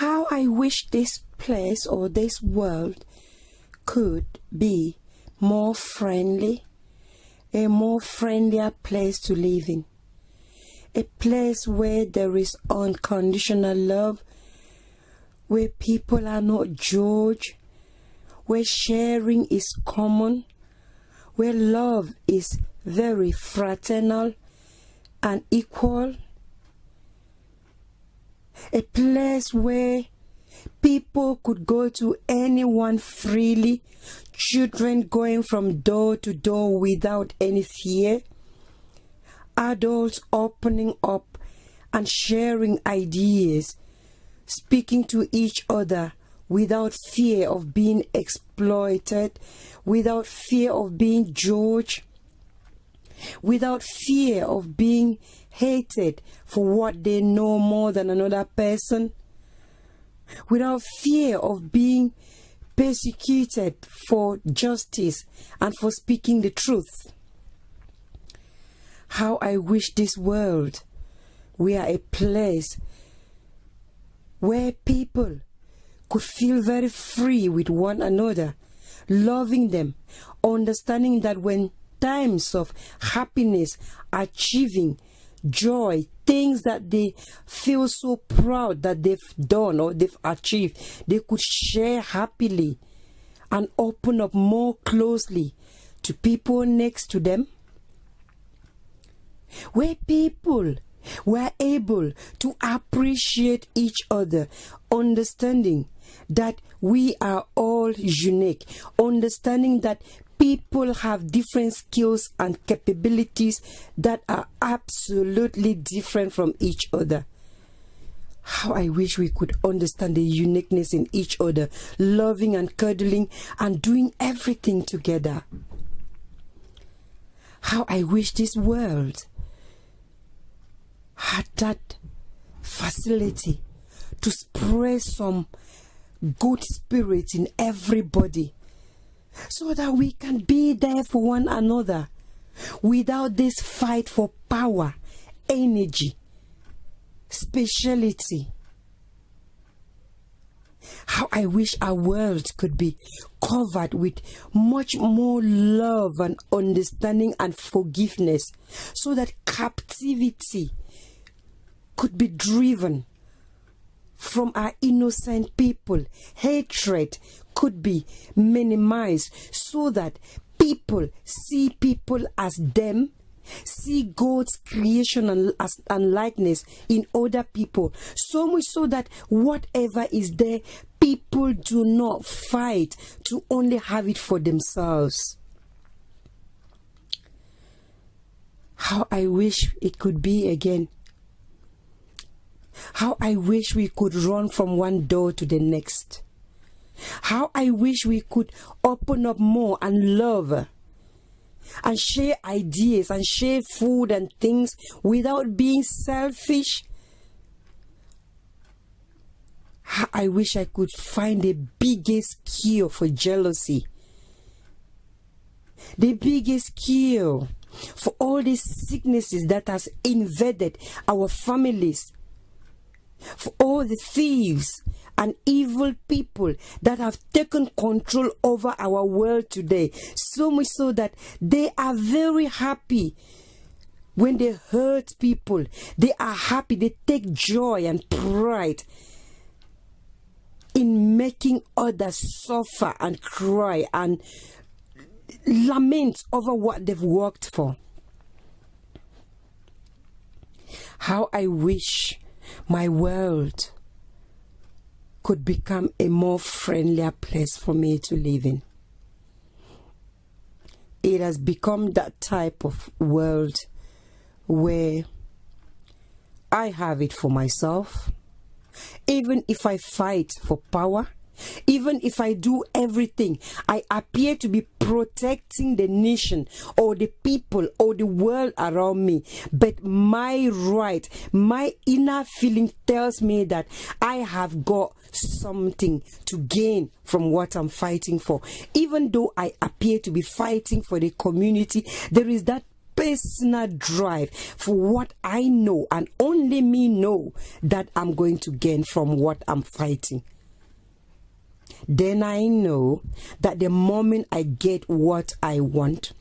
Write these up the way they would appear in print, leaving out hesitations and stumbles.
How I wish this place or this world could be more friendly, a more friendlier place to live in. A place where there is unconditional love, where people are not judged, where sharing is common, where love is very fraternal and equal. A place where people could go to anyone freely, children going from door to door without any fear, adults opening up and sharing ideas, speaking to each other without fear of being exploited, without fear of being judged, without fear of being hated for what they know more than another person, without fear of being persecuted for justice and for speaking the truth. How I wish this world were a place where people could feel very free with one another, loving them, understanding that when times of happiness, achieving joy, things that they feel so proud that they've done or they've achieved, they could share happily and open up more closely to people next to them. Where people were able to appreciate each other, understanding that we are all unique, understanding that people have different skills and capabilities that are absolutely different from each other. How I wish we could understand the uniqueness in each other, loving and cuddling and doing everything together. How I wish this world had that facility to spread some good spirit in everybody, so that we can be there for one another without this fight for power, energy, speciality. How I wish our world could be covered with much more love and understanding and forgiveness, so that captivity could be driven from our innocent people. Hatred could be minimized, so that people see people as them, see God's creation and likeness in other people, so much so that whatever is there, people do not fight to only have it for themselves. How I wish it could be again. How I wish we could run from one door to the next. How I wish we could open up more and love and share ideas and share food and things without being selfish. How I wish I could find the biggest cure for jealousy, the biggest cure for all these sicknesses that has invaded our families, for all the thieves and evil people that have taken control over our world today, so much so that they are very happy when they hurt people. They are happy, they take joy and pride in making others suffer and cry and lament over what they've worked for. How I wish my world could become a more friendlier place for me to live in. It has become that type of world where I have it for myself. Even if I fight for power, even if I do everything, I appear to be protecting the nation or the people or the world around me. But my right, my inner feeling tells me that I have got something to gain from what I'm fighting for. Even though I appear to be fighting for the community, there is that personal drive for what I know and only me know that I'm going to gain from what I'm fighting. Then I know that the moment I get what I want,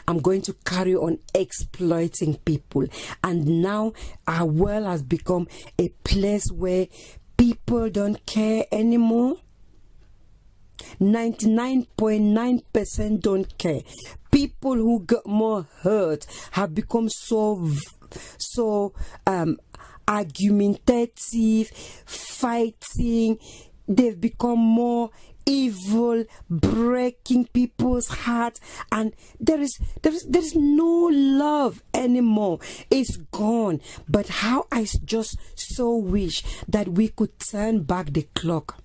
I'm going to carry on exploiting people. And now our world has become a place where people don't care anymore. 99.9% don't care. People who got more hurt have become so argumentative, fighting. They've become more evil, breaking people's hearts, and there is no love anymore. It's gone. But how I just so wish that we could turn back the clock,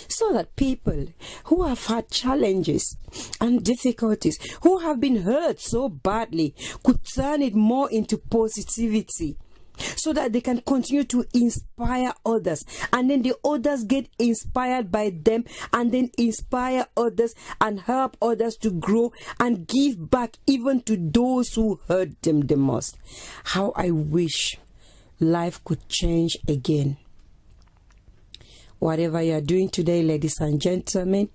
so that people who have had challenges and difficulties, who have been hurt so badly, could turn it more into positivity, so that they can continue to inspire others, and then the others get inspired by them, and then inspire others and help others to grow and give back even to those who hurt them the most. How I wish life could change again. Whatever you are doing today, ladies and gentlemen,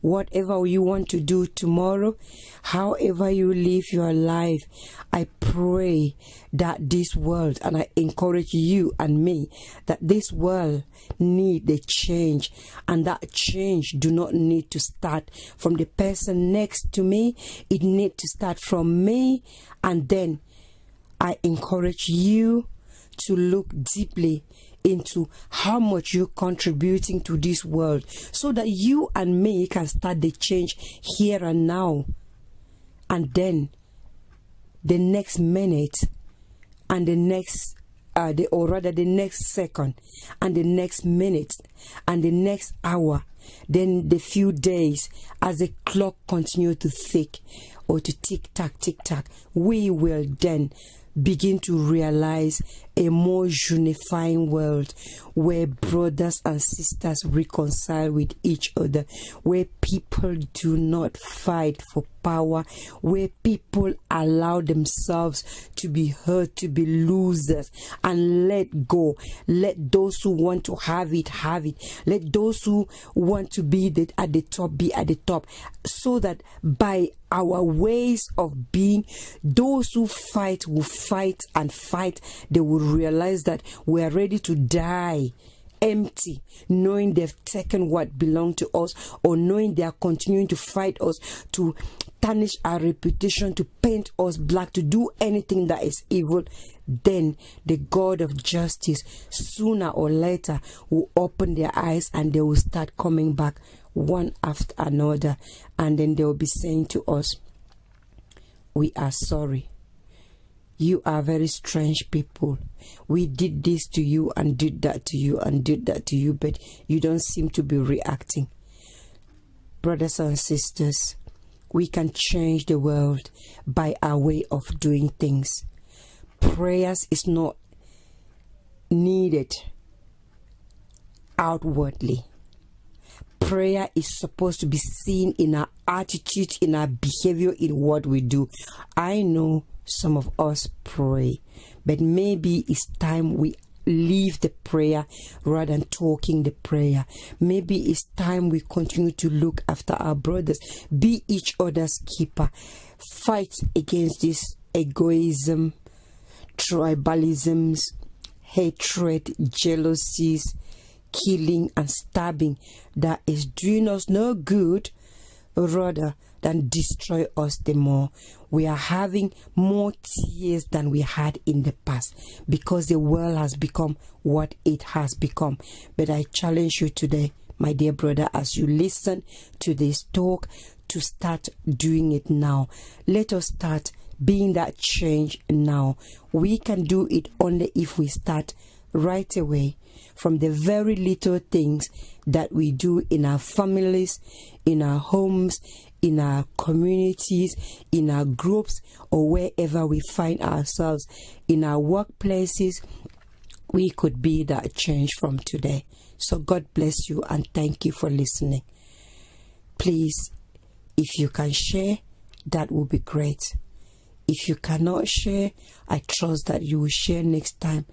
whatever you want to do tomorrow, however you live your life, I pray that this world, and I encourage you and me, that this world need a change, and that change do not need to start from the person next to me. It need to start from me. And then I encourage you to look deeply into how much you're contributing to this world, so that you and me can start the change here and now. And then the next minute and the next the next second and the next minute and the next hour, then the few days, as the clock continue to tick tack, we will then begin to realize a more unifying world, where brothers and sisters reconcile with each other, where people do not fight for power, where people allow themselves to be hurt, to be losers, and let go. Let those who want to have it, have it. Let those who want to be at the top, be at the top, so that by our ways of being, those who fight will fight and fight. They will realize that we are ready to die empty, knowing they've taken what belonged to us, or knowing they are continuing to fight us, to tarnish our reputation, to paint us black, to do anything that is evil. Then the God of justice, sooner or later, will open their eyes, and they will start coming back one after another, and then they will be saying to us, we are sorry. You are very strange people. We did this to you and did that to you and did that to you, but you don't seem to be reacting. Brothers and sisters, we can change the world by our way of doing things. Prayers is not needed outwardly. Prayer is supposed to be seen in our attitude, in our behavior, in what we do. I know some of us pray, but maybe it's time we leave the prayer rather than talking the prayer. Maybe it's time we continue to look after our brothers, be each other's keeper, fight against this egoism, tribalisms, hatred, jealousies, killing and stabbing that is doing us no good, rather than destroy us the more. We are having more tears than we had in the past, because the world has become what it has become. But I challenge you today, my dear brother, as you listen to this talk, to start doing it now. Let us start being that change now. We can do it only if we start right away, from the very little things that we do in our families, in our homes, in our communities, in our groups, or wherever we find ourselves, in our workplaces. We could be that change from today. So God bless you, and thank you for listening. Please, if you can share, that would be great. If you cannot share, I trust that you will share next time.